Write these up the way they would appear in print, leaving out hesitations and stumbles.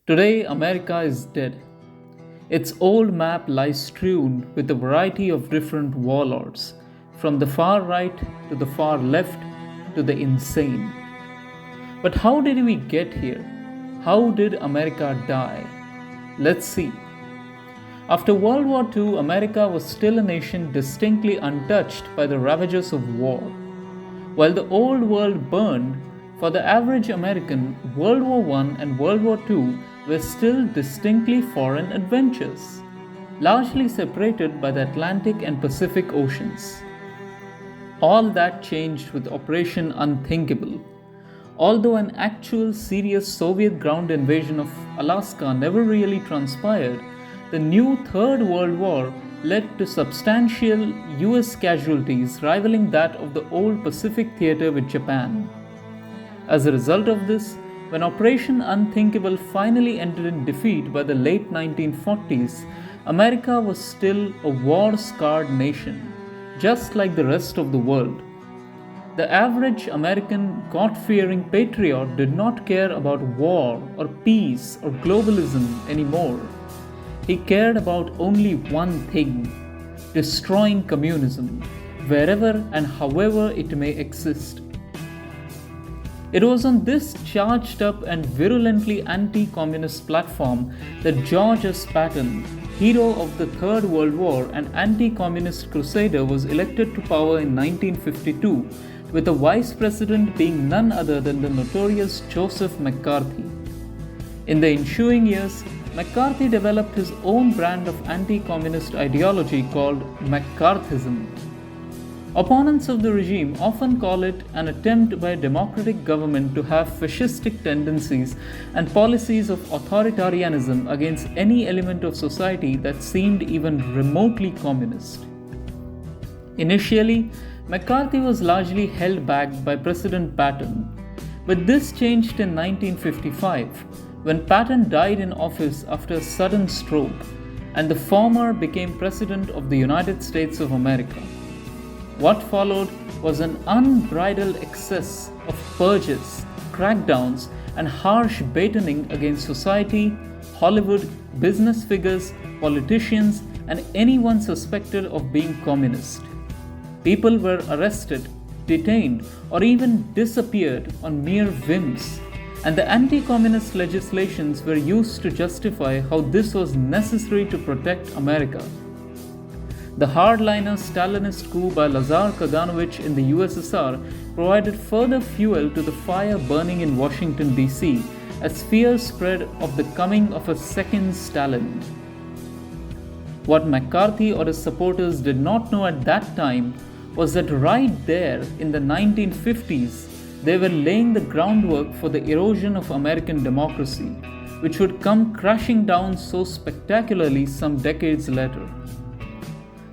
Today, America is dead. Its old map lies strewn with a variety of different warlords, from the far right to the far left to the insane. But how did we get here? How did America die? Let's see. After World War II, America was still a nation distinctly untouched by the ravages of war. While the old world burned, for the average American, World War I and World War II were still distinctly foreign adventures, largely separated by the Atlantic and Pacific Oceans. All that changed with Operation Unthinkable. Although an actual serious Soviet ground invasion of Alaska never really transpired, the new Third World War led to substantial US casualties rivaling that of the old Pacific theater with Japan. As a result of this, when Operation Unthinkable finally ended in defeat by the late 1940s, America was still a war-scarred nation, just like the rest of the world. The average American God-fearing patriot did not care about war or peace or globalism anymore. He cared about only one thing: destroying communism, wherever and however it may exist. It was on this charged up and virulently anti-communist platform that George S. Patton, hero of the Third World War and anti-communist crusader, was elected to power in 1952, with the vice president being none other than the notorious Joseph McCarthy. In the ensuing years, McCarthy developed his own brand of anti-communist ideology called McCarthyism. Opponents of the regime often call it an attempt by a democratic government to have fascistic tendencies and policies of authoritarianism against any element of society that seemed even remotely communist. Initially, McCarthy was largely held back by President Patton, but this changed in 1955 when Patton died in office after a sudden stroke, and the former became President of the United States of America. What followed was an unbridled excess of purges, crackdowns, and harsh batoning against society, Hollywood, business figures, politicians, and anyone suspected of being communist. People were arrested, detained, or even disappeared on mere whims, and the anti-communist legislations were used to justify how this was necessary to protect America. The hardliner Stalinist coup by Lazar Kaganovich in the USSR provided further fuel to the fire burning in Washington, D.C., as fear spread of the coming of a second Stalin. What McCarthy or his supporters did not know at that time was that right there in the 1950s, they were laying the groundwork for the erosion of American democracy, which would come crashing down so spectacularly some decades later.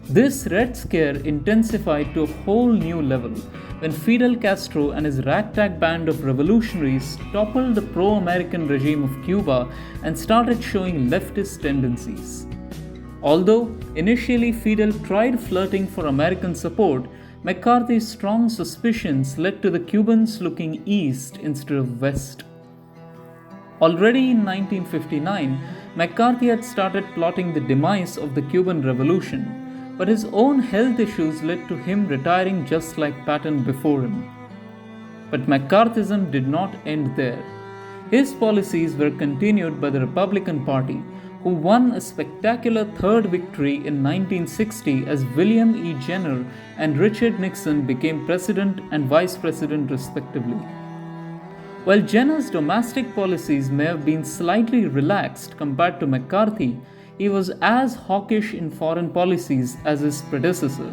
This Red Scare intensified to a whole new level when Fidel Castro and his ragtag band of revolutionaries toppled the pro-American regime of Cuba and started showing leftist tendencies. Although initially Fidel tried flirting for American support, McCarthy's strong suspicions led to the Cubans looking east instead of west. Already in 1959, McCarthy had started plotting the demise of the Cuban Revolution, but his own health issues led to him retiring just like Patton before him. But McCarthyism did not end there. His policies were continued by the Republican Party, who won a spectacular third victory in 1960 as William E. Jenner and Richard Nixon became president and vice president respectively. While Jenner's domestic policies may have been slightly relaxed compared to McCarthy, he was as hawkish in foreign policies as his predecessor.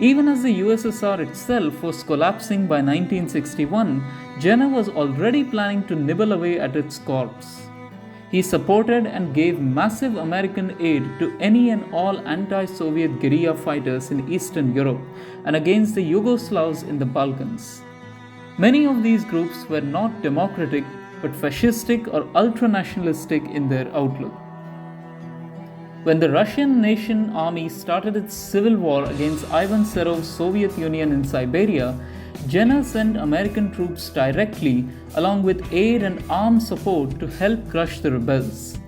Even as the USSR itself was collapsing by 1961, Jenner was already planning to nibble away at its corpse. He supported and gave massive American aid to any and all anti-Soviet guerrilla fighters in Eastern Europe and against the Yugoslavs in the Balkans. Many of these groups were not democratic but fascistic or ultra-nationalistic in their outlook. When the Russian nation army started its civil war against Ivan Serov's Soviet Union in Siberia, Jenner sent American troops directly, along with aid and armed support, to help crush the rebels.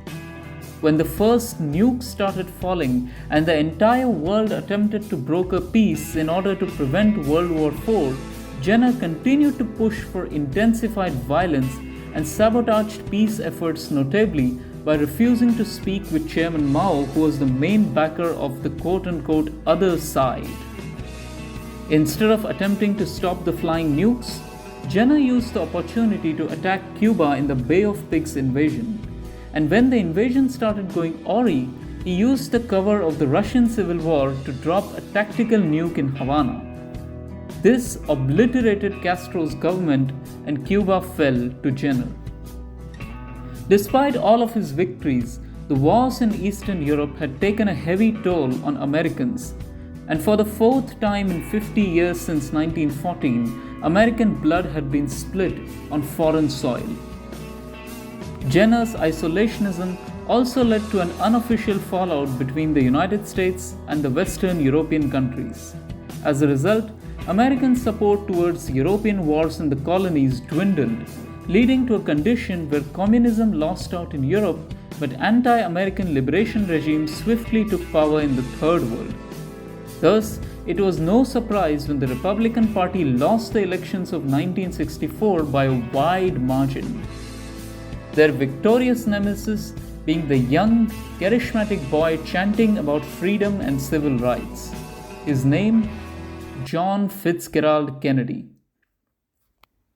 When the first nukes started falling and the entire world attempted to broker peace in order to prevent World War IV, Jenner continued to push for intensified violence and sabotaged peace efforts notably by refusing to speak with Chairman Mao, who was the main backer of the quote-unquote other side. Instead of attempting to stop the flying nukes, Jenner used the opportunity to attack Cuba in the Bay of Pigs invasion. And when the invasion started going awry, he used the cover of the Russian Civil War to drop a tactical nuke in Havana. This obliterated Castro's government and Cuba fell to Jenner. Despite all of his victories, the wars in Eastern Europe had taken a heavy toll on Americans, and for the fourth time in 50 years since 1914, American blood had been split on foreign soil. Jenner's isolationism also led to an unofficial fallout between the United States and the Western European countries. As a result, American support towards European wars in the colonies dwindled, leading to a condition where communism lost out in Europe, but anti-American liberation regimes swiftly took power in the Third World. Thus, it was no surprise when the Republican Party lost the elections of 1964 by a wide margin. Their victorious nemesis being the young, charismatic boy chanting about freedom and civil rights. His name? John Fitzgerald Kennedy.